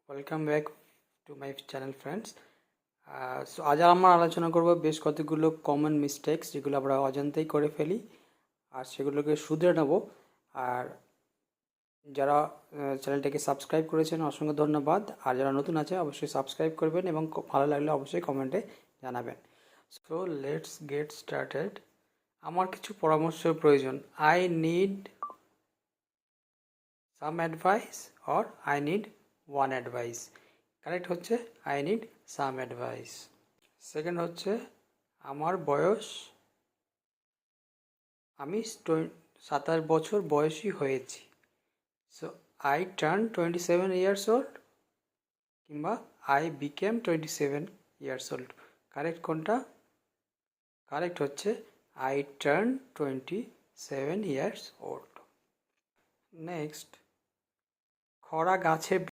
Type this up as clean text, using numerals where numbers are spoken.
Welcome back to my channel friends. So আজ আমরা আলোচনা করব বেশ কতগুলো কমন মিস্টেক্স যেগুলো আমরা অজান্তেই করে ফেলি আর সেগুলোকে শুধরে নেব। আর যারা চ্যানেলটাকে সাবস্ক্রাইব করেছেন অসংখ্য ধন্যবাদ, আর যারা নতুন আছে অবশ্যই সাবস্ক্রাইব করবেন এবং ভালো লাগলে অবশ্যই কমেন্টে জানাবেন। So let's get started. আমার কিছু পরামর্শের প্রয়োজন। I need some advice or I need one advice. Correct হচ্ছে I need some advice. Second হচ্ছে আমার বয়স, আমি 27 বছর বয়সী হয়েছি। So I turn 27 years old কিংবা I became 27 years old. Correct কোনটা? কারেক্ট হচ্ছে I turn 27 years old. Next, খরা গাছে